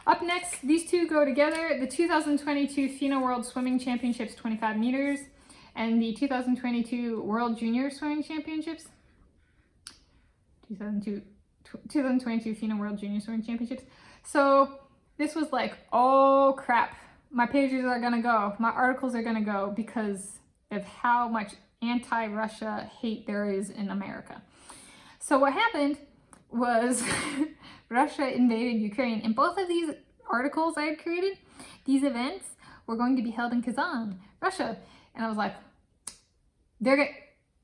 Up next, these two go together, the 2022 FINA World Swimming Championships 25 meters and the 2022 World Junior Swimming Championships. 2022 FINA World Junior Swimming Championships. So this was like, oh crap, my pages are gonna go, my articles are gonna go because of how much anti-Russia hate there is in America. So what happened was Russia invaded Ukraine, and both of these articles I had created, these events were going to be held in Kazan, Russia. And I was like, the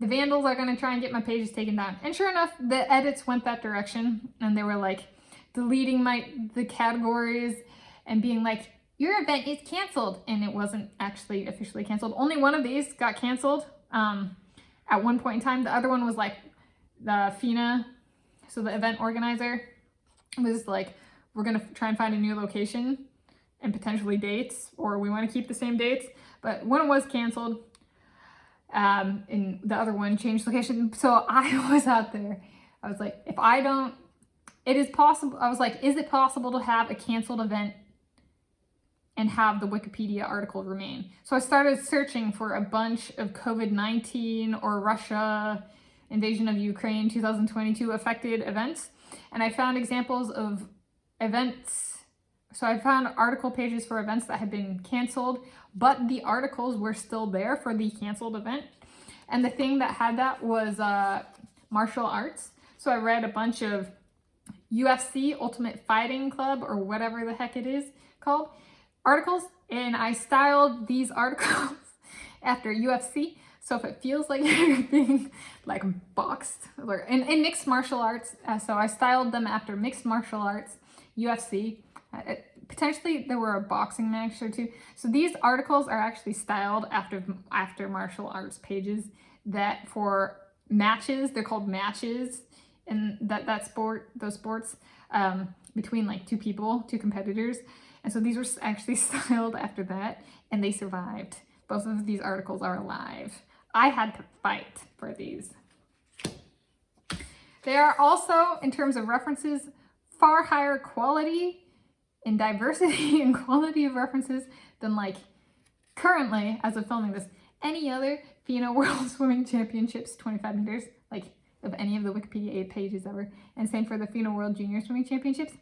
vandals are going to try and get my pages taken down. And sure enough, the edits went that direction, and they were like deleting the categories and being like, your event is canceled. And it wasn't actually officially canceled. Only one of these got canceled at one point in time. The other one was like the FINA, so the event organizer was like, we're going to try and find a new location and potentially dates, or we want to keep the same dates. But one was canceled, and the other one changed location. So I was out there. I was like, it is possible. I was like, is it possible to have a canceled event and have the Wikipedia article remain? So I started searching for a bunch of COVID-19 or Russia invasion of Ukraine 2022 affected events. And I found examples of events. So I found article pages for events that had been canceled, but the articles were still there for the canceled event. And the thing that had that was martial arts. So I read a bunch of UFC, Ultimate Fighting Club, or whatever the heck it is called, articles, and I styled these articles after UFC. So if it feels like you're being like boxed, or in mixed martial arts, so I styled them after mixed martial arts, UFC. Potentially there were a boxing match or two. So these articles are actually styled after martial arts pages that for matches, they're called matches in those sports between like two competitors. And so these were actually styled after that, and they survived. Both of these articles are alive. I had to fight for these. They are also, in terms of references, far higher quality and diversity and quality of references than like currently, as of filming this, any other FINA World Swimming Championships 25 meters, like of any of the Wikipedia pages ever. And same for the FINA World Junior Swimming Championships.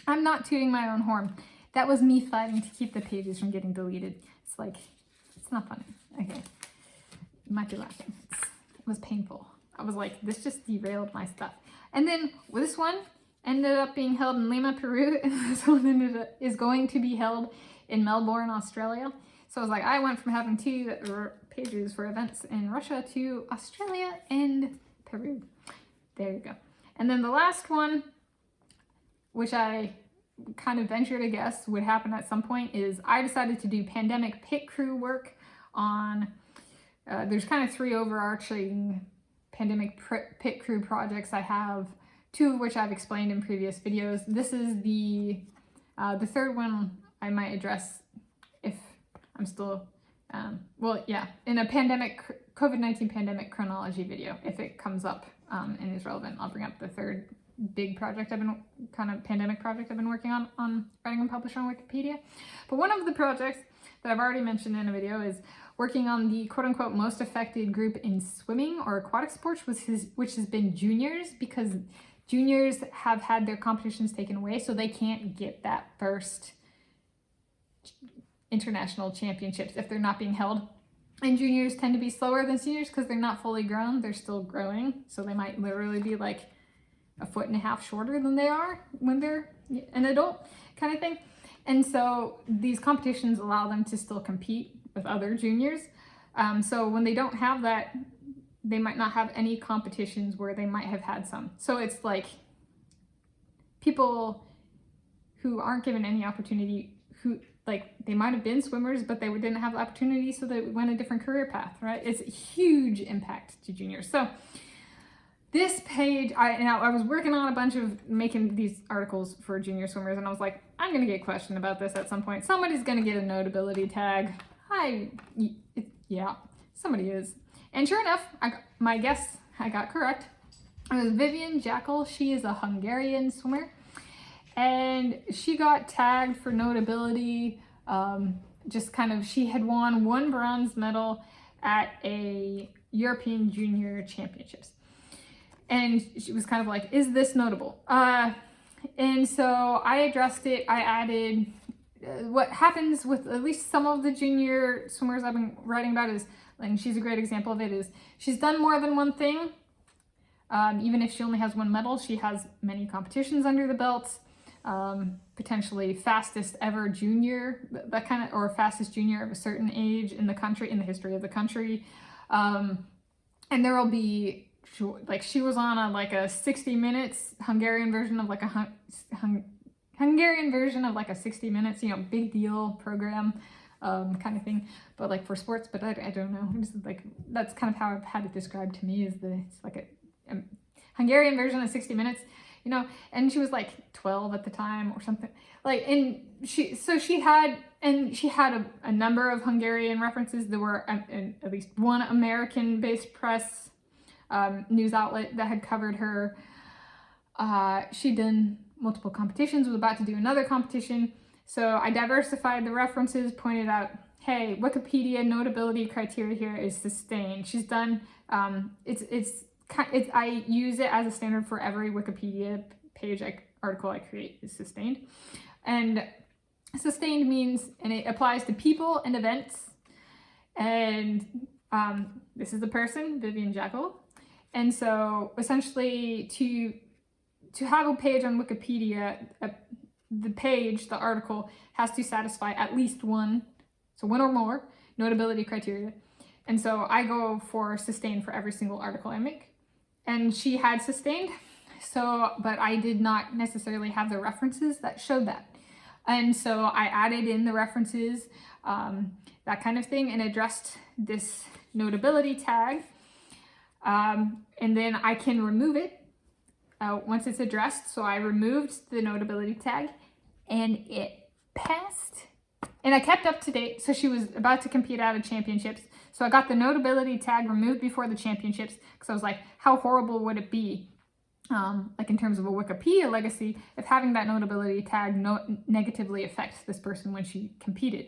I'm not tooting my own horn. That was me fighting to keep the pages from getting deleted. It's like, it's not funny. Okay. You might be laughing. It was painful. I was like, this just derailed my stuff. And then this one ended up being held in Lima, Peru, and this one is going to be held in Melbourne, Australia. So I was like, I went from having two pages for events in Russia to Australia and Peru. There you go. And then the last one, which I kind of venture to guess would happen at some point, is I decided to do pandemic pit crew work on, there's kind of three overarching pandemic pit crew projects I have, two of which I've explained in previous videos. This is the third one I might address if I'm still, in a COVID-19 pandemic chronology video, if it comes up and is relevant. I'll bring up the third big project pandemic project I've been working on writing and publishing on Wikipedia. But one of the projects that I've already mentioned in a video is working on the quote-unquote most affected group in swimming or aquatic sports, which has been juniors, because juniors have had their competitions taken away, so they can't get that first international championships if they're not being held. And juniors tend to be slower than seniors because they're not fully grown, they're still growing, so they might literally be like a foot and a half shorter than they are when they're an adult kind of thing. And so these competitions allow them to still compete with other juniors. So when they don't have that, they might not have any competitions where they might have had some. So it's like people who aren't given any opportunity, who like they might have been swimmers, but they didn't have the opportunity, so they went a different career path, right? It's a huge impact to juniors. So this page, I was working on a bunch of making these articles for junior swimmers, and I was like, I'm gonna get questioned about this at some point. Somebody's gonna get a notability tag. Yeah, somebody is. And sure enough, my guess I got correct. It was Vivien Jackl. She is a Hungarian swimmer. And she got tagged for notability. Just kind of, she had won 1 bronze medal at a European Junior Championships. And she was kind of like, is this notable? And so I addressed it. I added what happens with at least some of the junior swimmers I've been writing about is, and she's a great example of it, is she's done more than one thing. Even if she only has 1 medal, she has many competitions under the belt. Potentially fastest ever junior, that kind of, or fastest junior of a certain age in the country, in the history of the country. And there will be, like, she was on a 60 minutes Hungarian version of like a Hungarian version of like a 60 minutes, you know, big deal program, kind of thing, but like for sports. But I don't know, it's like, that's kind of how I've had it described to me, is it's like a Hungarian version of 60 minutes, you know. And she was like 12 at the time or something, like, and she had a number of Hungarian references. There were at least one American based press news outlet that had covered her. She'd done multiple competitions, was about to do another competition. So I diversified the references, pointed out, hey, Wikipedia notability criteria here is sustained. She's done, I use it as a standard for every Wikipedia page article I create is sustained. And sustained means, and it applies to people and events. And this is the person, Vivien Jackl. And so essentially to have a page on Wikipedia, the article has to satisfy at least 1 or more notability criteria. And so I go for sustained for every single article I make. And she had sustained, but I did not necessarily have the references that showed that. And so I added in the references, that kind of thing, and addressed this notability tag. And then I can remove it once it's addressed. So I removed the notability tag and it passed. And I kept up to date. So she was about to compete out of championships. So I got the notability tag removed before the championships, because I was like, how horrible would it be, like in terms of a Wikipedia legacy, if having that notability tag negatively affects this person when she competed.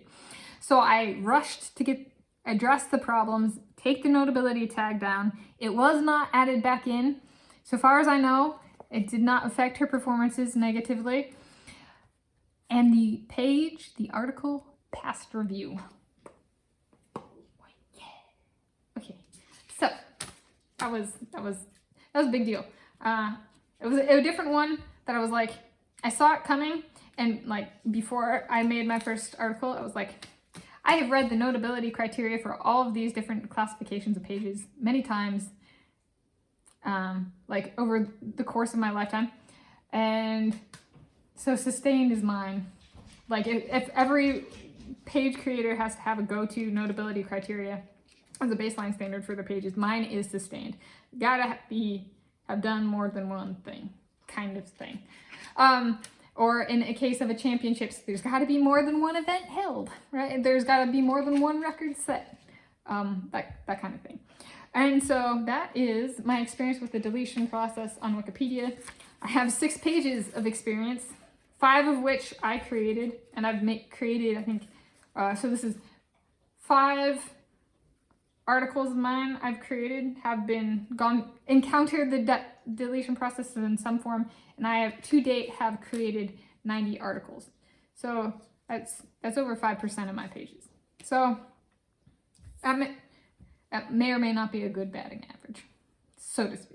So I rushed to address the problems, take the notability tag down. It was not added back in. So far as I know, it did not affect her performances negatively. And the article passed review. Okay, so that was a big deal. It was a different one that I was like, I saw it coming, and like before I made my first article, I was like, I have read the notability criteria for all of these different classifications of pages many times, like over the course of my lifetime. And so sustained is mine. Like if every page creator has to have a go-to notability criteria as a baseline standard for their pages, mine is sustained. Gotta have done more than one thing, kind of thing. Or in a case of a championships, there's got to be more than one event held, right? There's got to be more than one record set, that kind of thing. And so that is my experience with the deletion process on Wikipedia. I have 6 pages of experience, 5 of which I created, and I've created, I think, so this is 5 articles of mine I've created have encountered the deletion process in some form, and I have to date have created 90 articles. So that's over 5% of my pages. So that may or may not be a good batting average, so to speak.